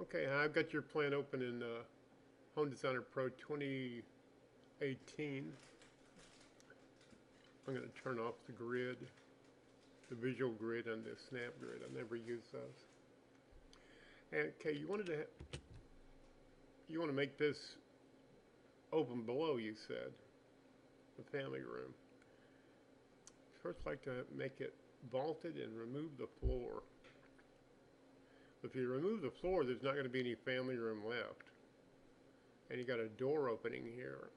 Okay, I've got your plan open in Home Designer Pro 2018. I'm going to turn off the grid, the visual grid and the snap grid. I never use those. And okay, you want to make this open below, you said, the family room. First, I'd like to make it vaulted and remove the floor. If you remove the floor, there's not going to be any family room left. And you got a door opening here.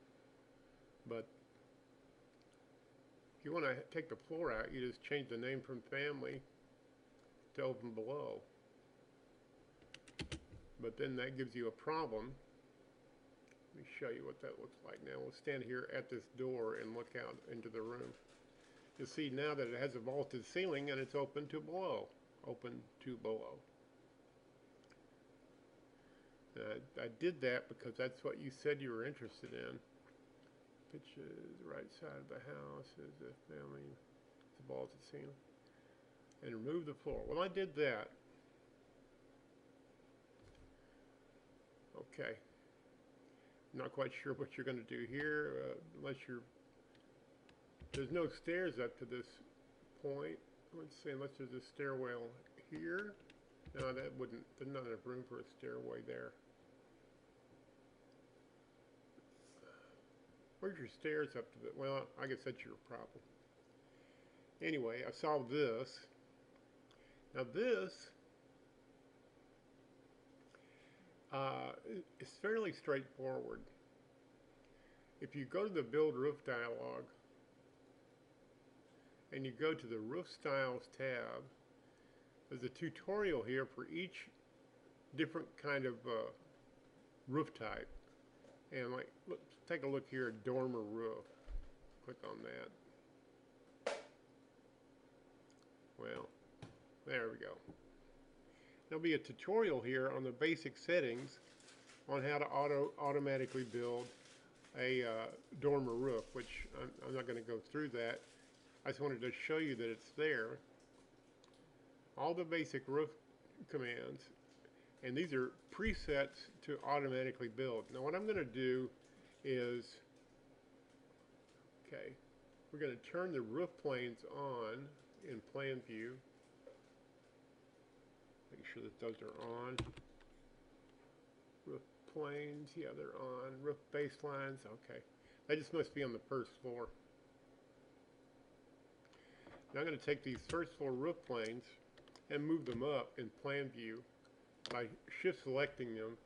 But if you want to take the floor out, you just change the name from family to open below. But then that gives you a problem. Let me show you what that looks like now. We'll stand here at this door and look out into the room. You'll see now that it has a vaulted ceiling and it's open to below. Open to below. I did that because that's what you said you were interested in. Pitches, right side of the house is a family, it's a vaulted ceiling. And remove the floor. Well, I did that. Okay. I'm not quite sure what you're going to do here, there's no stairs up to this point. Let's see, unless there's a stairwell here. No, there's not enough room for a stairway there. Where's your stairs up to the, well, I guess that's your problem. Anyway, I solved this. Now this is fairly straightforward. If you go to the Build Roof dialog and you go to the Roof Styles tab, there's a tutorial here for each different kind of roof type. And like, let's take a look here at dormer roof. Click on that. Well, there we go. There'll be a tutorial here on the basic settings on how to automatically build a dormer roof, which I'm not going to go through that. I just wanted to show you that it's there. All the basic roof commands, and these are presets to automatically build. Now what I'm going to do is, okay, we're going to turn the roof planes on in plan view. Make sure that those are on. Roof planes, yeah, they're on. Roof baselines, okay. They just must be on the first floor. Now I'm going to take these first floor roof planes and move them up in plan view by shift selecting them,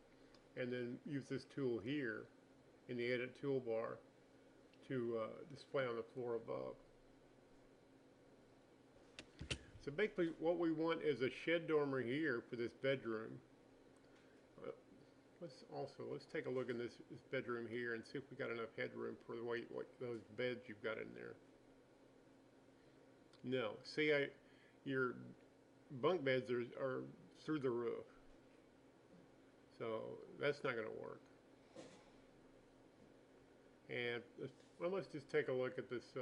and then use this tool here in the edit toolbar to display on the floor above. So basically what we want is a shed dormer here for this bedroom. Let's take a look in this bedroom here and see if we got enough headroom for those beds you've got in there. No, see, your bunk beds are through the roof, so that's not going to work. And well, let's just take a look at this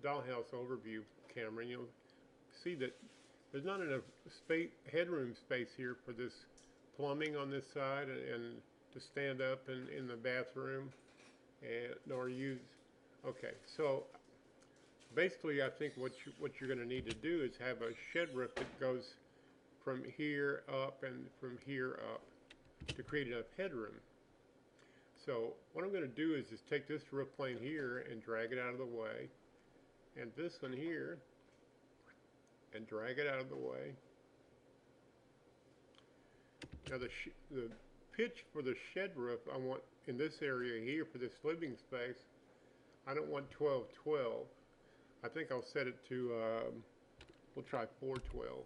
dollhouse overview camera, and you'll see that there's not enough headroom space here for this plumbing on this side and to stand up in the bathroom nor use. Okay, so basically I think what you're going to need to do is have a shed roof that goes from here up and from here up to create enough headroom. So what I'm going to do is just take this roof plane here and drag it out of the way, and this one here, and drag it out of the way. Now the pitch for the shed roof I want in this area here for this living space, I don't want 12-12. I think I'll set it to, we'll try 412.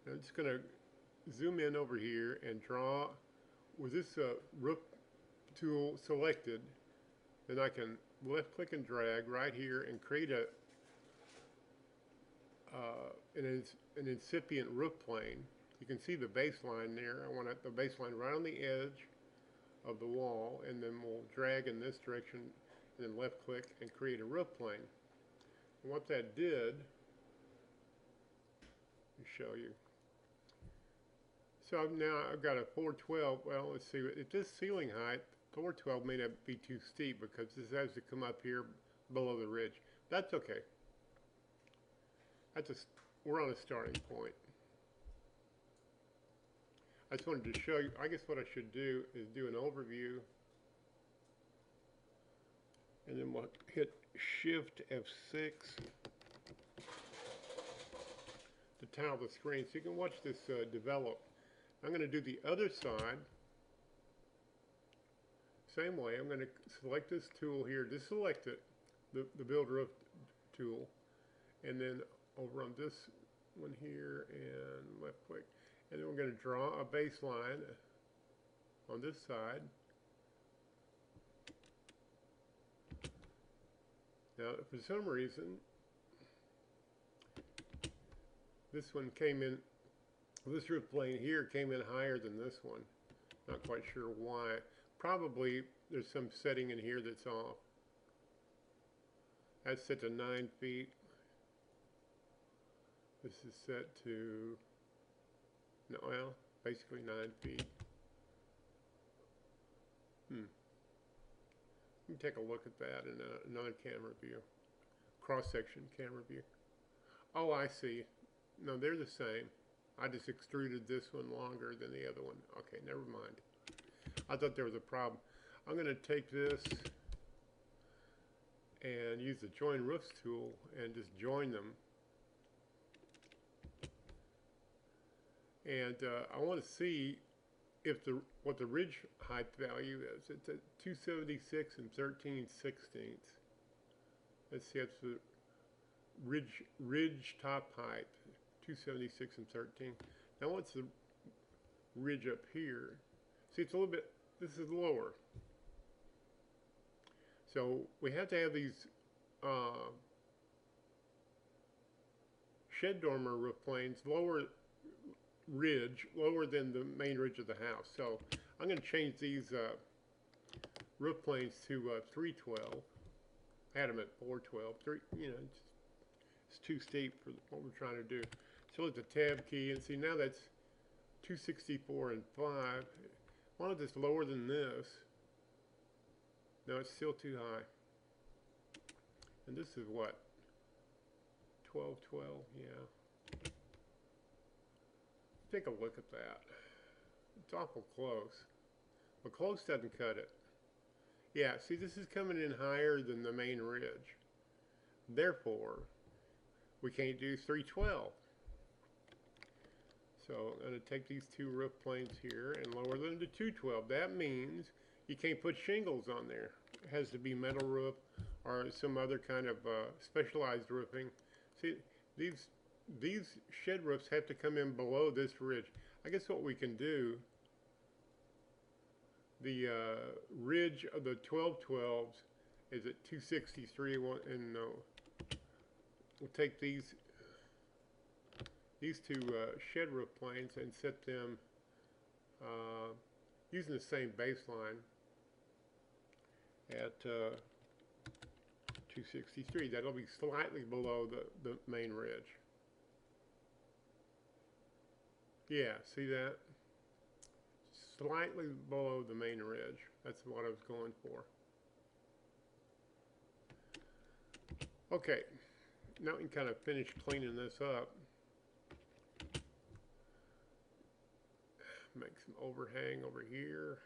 I'm just going to zoom in over here and draw with this roof tool selected. Then I can left click and drag right here and create an incipient roof plane. You can see the baseline there. I want the baseline right on the edge of the wall, and then we'll drag in this direction and then left click and create a roof plane. And what that did, let me show you. So now I've got a 412. Well, let's see. At this ceiling height, 412 may not be too steep because this has to come up here below the ridge. That's okay. We're on a starting point. I just wanted to show you. I guess what I should do is do an overview, and then we'll hit Shift F6 to tile the screen so you can watch this develop. I'm going to do the other side. Same way, I'm going to select this tool here, just select it, the Build Roof tool, and then over on this one here and left click, and then we're going to draw a baseline on this side. Now, for some reason, this one came in, this roof plane here came in higher than this one. Not quite sure why. Probably there's some setting in here that's off. That's set to 9 feet. This is set to, no, well, basically 9 feet. Let me take a look at that in another camera view. Cross-section camera view. Oh, I see. No, they're the same. I just extruded this one longer than the other one. Okay, never mind. I thought there was a problem. I'm going to take this and use the Join Roofs tool and just join them. And I want to see if what the ridge height value is. It's at 276 and 13/16. Let's see, that's the ridge top height, 276 and 13. Now what's the ridge up here? See, it's a little bit, this is lower. So we have to have these shed dormer roof planes lower than the main ridge of the house. So I'm going to change these roof planes to 312. I had them at 412. It's too steep for what we're trying to do. So hit the tab key and see now that's 264 and 5. Why don't this lower than this? No, it's still too high. And this is what? 1212, yeah. Take a look at that. It's awful close. But close doesn't cut it. Yeah, see, this is coming in higher than the main ridge. Therefore, we can't do 312. So I'm going to take these two roof planes here and lower them to 212. That means you can't put shingles on there. It has to be metal roof or some other kind of specialized roofing. See, these shed roofs have to come in below this ridge. I guess what we can do, the ridge of the 1212s is at 263, and we'll take these two shed roof planes and set them using the same baseline at 263. That'll be slightly below the main ridge. Yeah, see that? Slightly below the main ridge. That's what I was going for. Okay, now we can kind of finish cleaning this up. Make some overhang over here.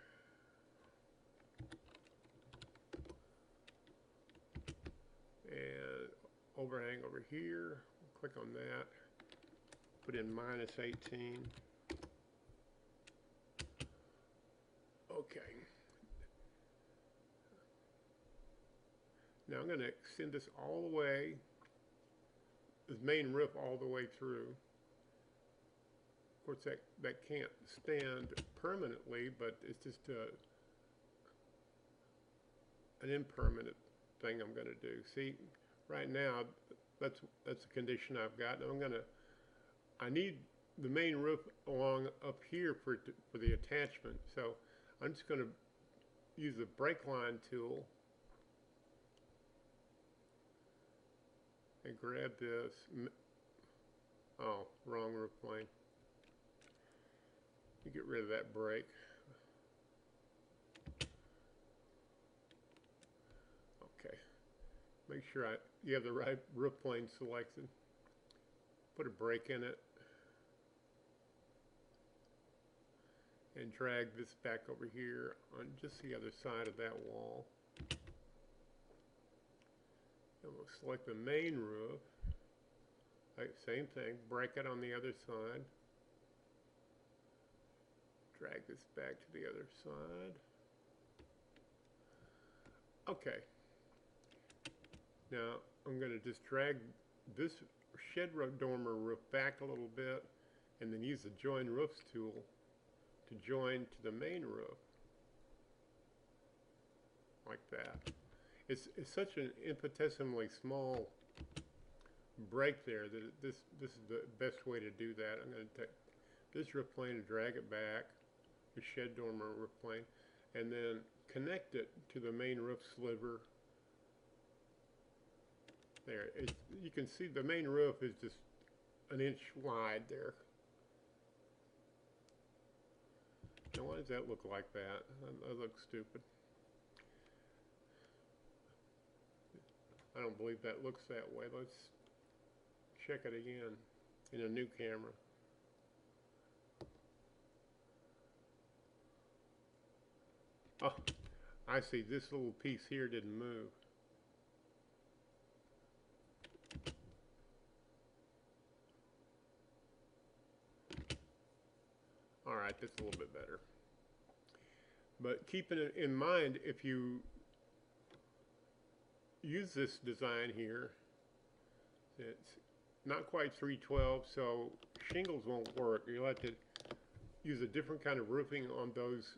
And overhang over here. Click on that. Put in -18. Okay. Now I'm going to extend this all the way, this main roof all the way through. Of course, that can't stand permanently, but it's just an impermanent thing I'm going to do. See, right now, that's the condition I've got. I need the main roof along up here for the attachment. So I'm just going to use the brake line tool and grab this. Oh, wrong roof plane. get rid of that break. Okay. Make sure you have the right roof plane selected. Put a break in it. And drag this back over here on just the other side of that wall. And we'll select the main roof. Right, same thing, break it on the other side. Drag this back to the other side. Okay. Now I'm going to just drag this shed dormer roof back a little bit and then use the join roofs tool to join to the main roof. Like that. It's such an infinitesimally small break there that this is the best way to do that. I'm going to take this roof plane and drag it back, the shed dormer roof plane, and then connect it to the main roof sliver. There, you can see the main roof is just an inch wide there. Now why does that look like that? That looks stupid. I don't believe that looks that way. Let's check it again in a new camera. Oh, I see. This little piece here didn't move. All right, that's a little bit better. But keeping it in mind, if you use this design here, it's not quite 312, so shingles won't work. You'll have to use a different kind of roofing on those.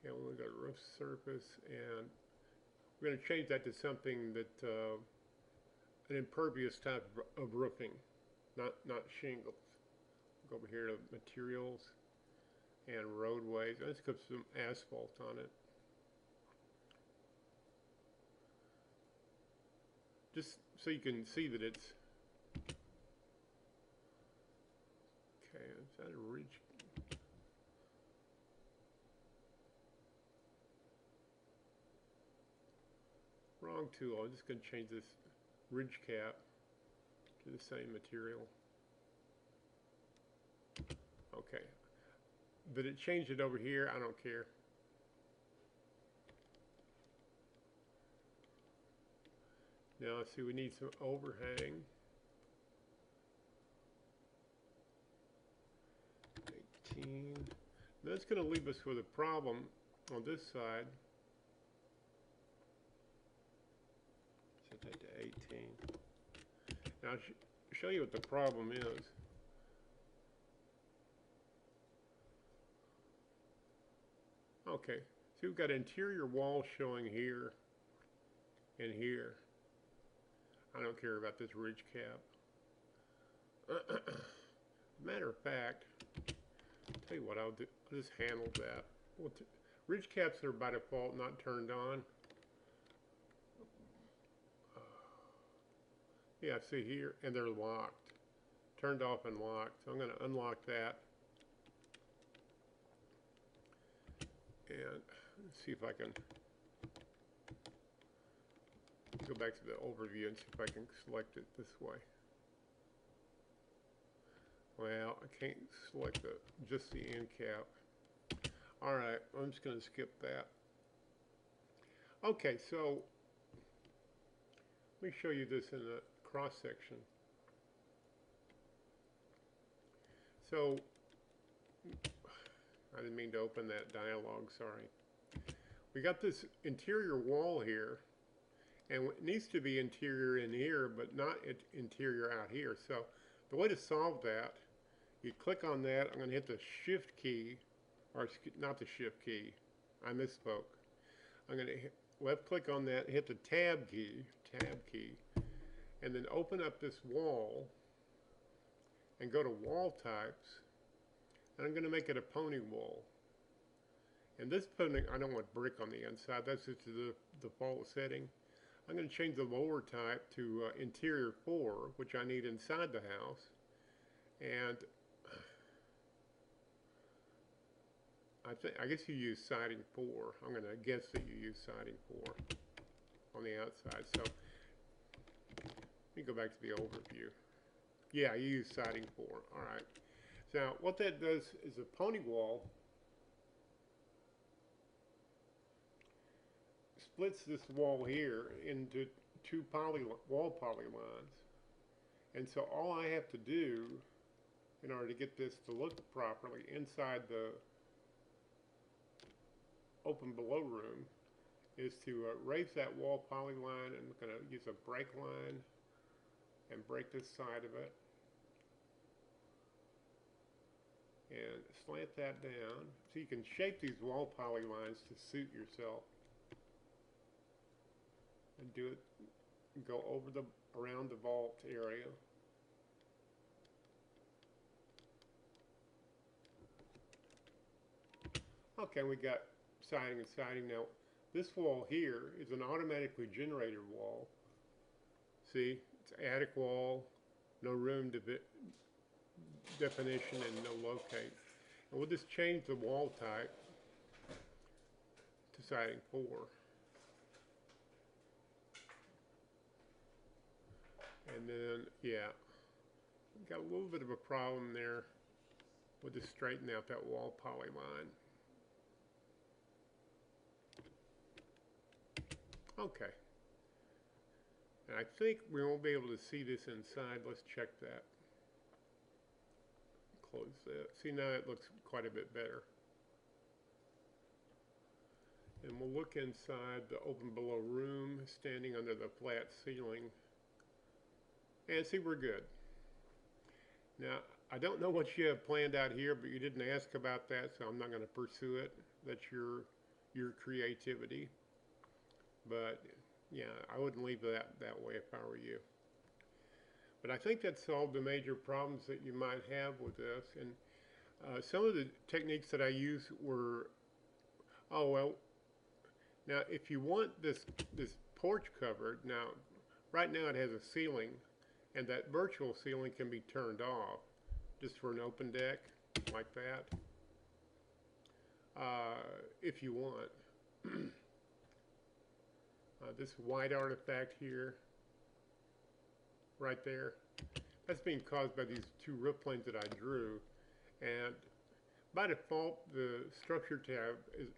And we've got roof surface, and we're going to change that to something that an impervious type of roofing, not shingles. Go over here to materials and roadways. Let's put some asphalt on it. Just so you can see that it's okay. Is that a ridge? Wrong tool. I'm just going to change this ridge cap to the same material. Okay. But it changed it over here. I don't care. Now let's see, we need some overhang. 18. That's going to leave us with a problem on this side. Set that to 18. Now I'll show you what the problem is. Okay, so we've got interior walls showing here and here. I don't care about this ridge cap. Matter of fact, I'll tell you what I'll do. I'll just handle that. Well, ridge caps are by default not turned on. Yeah, see here, and they're locked. Turned off and locked. So I'm going to unlock that. And let's see if I can go back to the overview and see if I can select it this way. Well, I can't select just the end cap. All right, I'm just going to skip that. Okay, so let me show you this in a cross section. So I didn't mean to open that dialog, sorry. We got this interior wall here, and it needs to be interior in here, but not interior out here. So the way to solve that, you click on that. I'm going to hit the shift key, or not the shift key, I misspoke. I'm going to left click on that, hit the tab key, and then open up this wall and go to wall types. And I'm going to make it a pony wall. And this pony, I don't want brick on the inside. That's just the default setting. I'm going to change the lower type to interior 4, which I need inside the house. And I guess you use siding 4. I'm going to guess that you use siding 4 on the outside. So let me go back to the overview. Yeah, you use siding 4. All right. Now, what that does is a pony wall splits this wall here into two wall polylines. And so all I have to do in order to get this to look properly inside the open below room is to raise that wall polyline, and I'm going to use a break line and break this side of it. And slant that down. So you can shape these wall polylines to suit yourself. And do it, go over around the vault area. Okay, we got siding and siding. Now, this wall here is an automatically generated wall. See, it's attic wall, no room definition, and no locate. And we'll just change the wall type to siding 4. And then, yeah, got a little bit of a problem there. We'll just straighten out that wall polyline. Okay. And I think we won't be able to see this inside. Let's check that. Close that. See, now it looks quite a bit better. And we'll look inside the open below room, standing under the flat ceiling. And see, we're good. Now, I don't know what you have planned out here, but you didn't ask about that, so I'm not going to pursue it. That's your creativity. But yeah, I wouldn't leave that way if I were you. But I think that solved the major problems that you might have with this. And some of the techniques that I used were, oh well, now if you want this porch covered, now right now it has a ceiling, and that virtual ceiling can be turned off just for an open deck like that, if you want. This white artifact here, right there, that's being caused by these two roof planes that I drew. And by default, the structure tab is,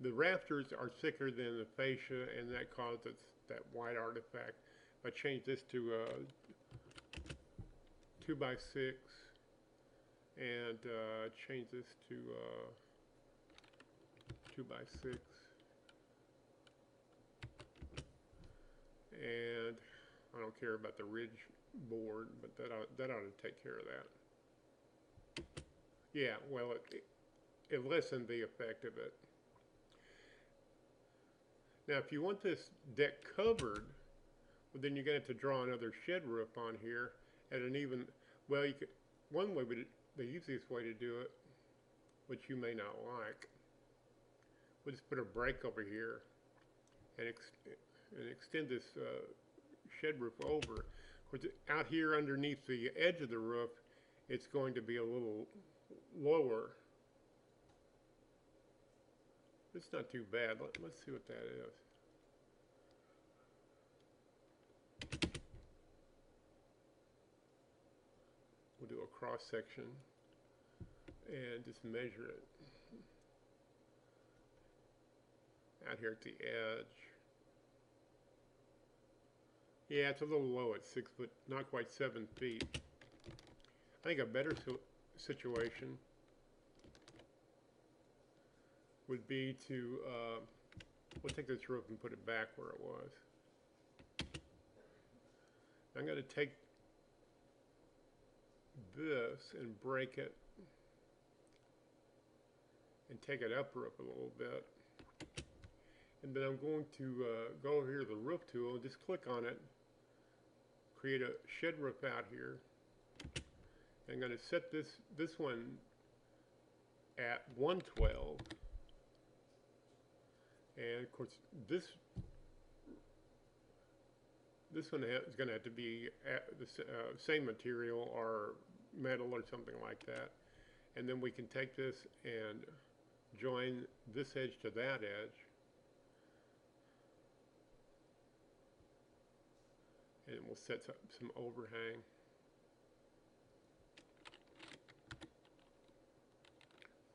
the rafters are thicker than the fascia, and that causes that white artifact. If I change this to 2x6 and change this to 2x6. And I don't care about the ridge board, but that ought to take care of that. Yeah, well, it lessened the effect of it. Now, if you want this deck covered, well, then you're going to have to draw another shed roof on here at an even, well, you could, one way, the easiest way to do it, which you may not like, we'll just put a break over here and extend this shed roof over. Of course, out here underneath the edge of the roof, it's going to be a little lower. It's not too bad. Let's see what that is. We'll do a cross section and just measure it out here at the edge. Yeah, it's a little low at 6 foot, not quite 7 feet. I think a better situation would be to, we'll take this roof and put it back where it was. I'm going to take this and break it and take it up roof a little bit. And then I'm going to go over here to the roof tool and just click on it, create a shed roof out here. I'm going to set this one at 112. And of course, this one is going to have to be at the same material, or metal or something like that. And then we can take this and join this edge to that edge. And we'll set some overhang.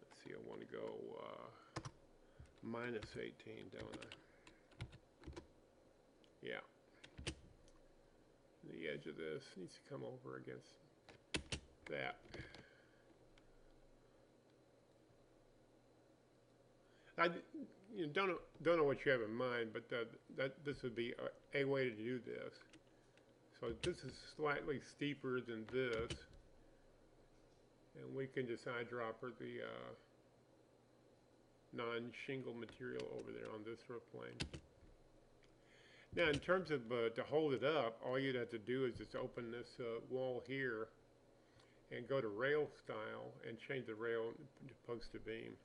Let's see, I want to go minus 18, don't I? Yeah. The edge of this needs to come over against that. I don't know what you have in mind, but this would be a way to do this. So this is slightly steeper than this, and we can just eyedropper the non-shingle material over there on this roof plane. Now, in terms of to hold it up, all you'd have to do is just open this wall here and go to rail style and change the rail to post to beam.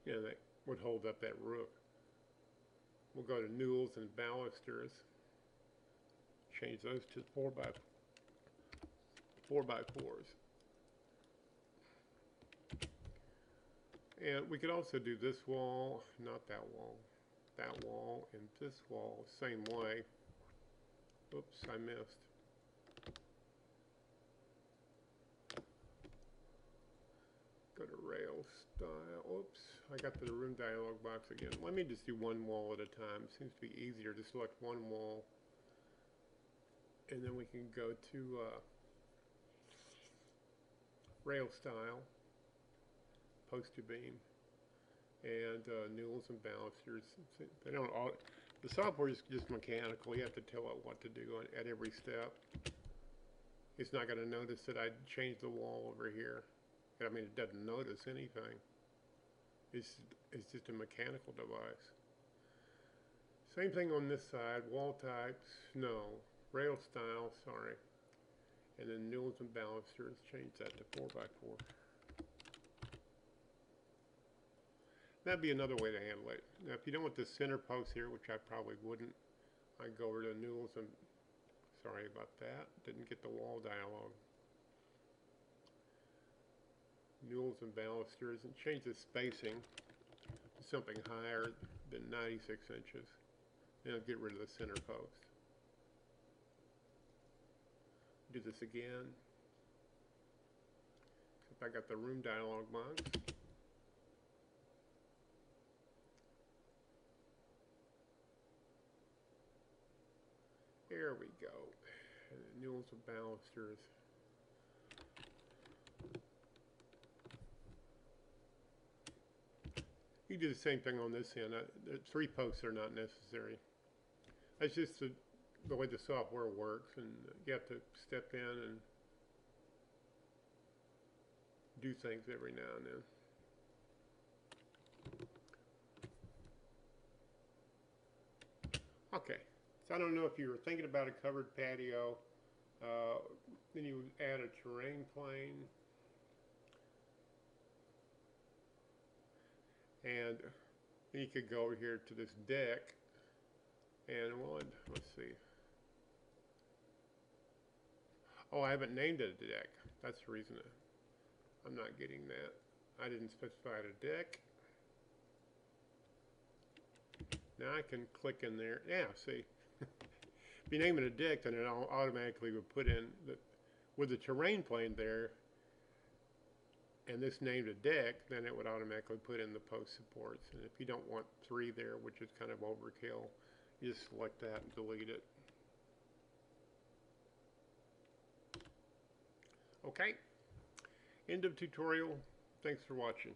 Yeah, that would hold up that roof. We'll go to newels and balusters. Change those to 4x4s. And we could also do this wall, not that wall, and this wall, same way. Oops, I missed. Go to rail style. Oops, I got to the room dialog box again. Let me just do one wall at a time. It seems to be easier to select one wall. And then we can go to rail style, post to beam, and newels and balusters. They don't all, the software is just mechanical. You have to tell it what to do at every step. It's not going to notice that I changed the wall over here. I mean, it doesn't notice anything. It's just a mechanical device. Same thing on this side. Wall types, no. Rail style, sorry. And then newels and balusters, change that to 4x4. That'd be another way to handle it. Now, if you don't want the center post here, which I probably wouldn't, I'd go over to newels and, sorry about that, didn't get the wall dialog. Newels and balusters, and change the spacing to something higher than 96 inches. Then I'll get rid of the center post. Do this again. If I got the room dialog box. There we go. And then newels and balusters. You do the same thing on this end. The 3 posts are not necessary. That's just the way the software works, and you have to step in and do things every now and then. Okay, so I don't know if you were thinking about a covered patio, then you would add a terrain plane, and then you could go over here to this deck, and let's see. Oh, I haven't named it a deck. That's the reason I'm not getting that. I didn't specify a deck. Now I can click in there. Yeah, see. If you name it a deck, then it automatically would put in, with the terrain plane there, and this named a deck, then it would automatically put in the post supports. And if you don't want 3 there, which is kind of overkill, you just select that and delete it. Okay, end of tutorial. Thanks for watching.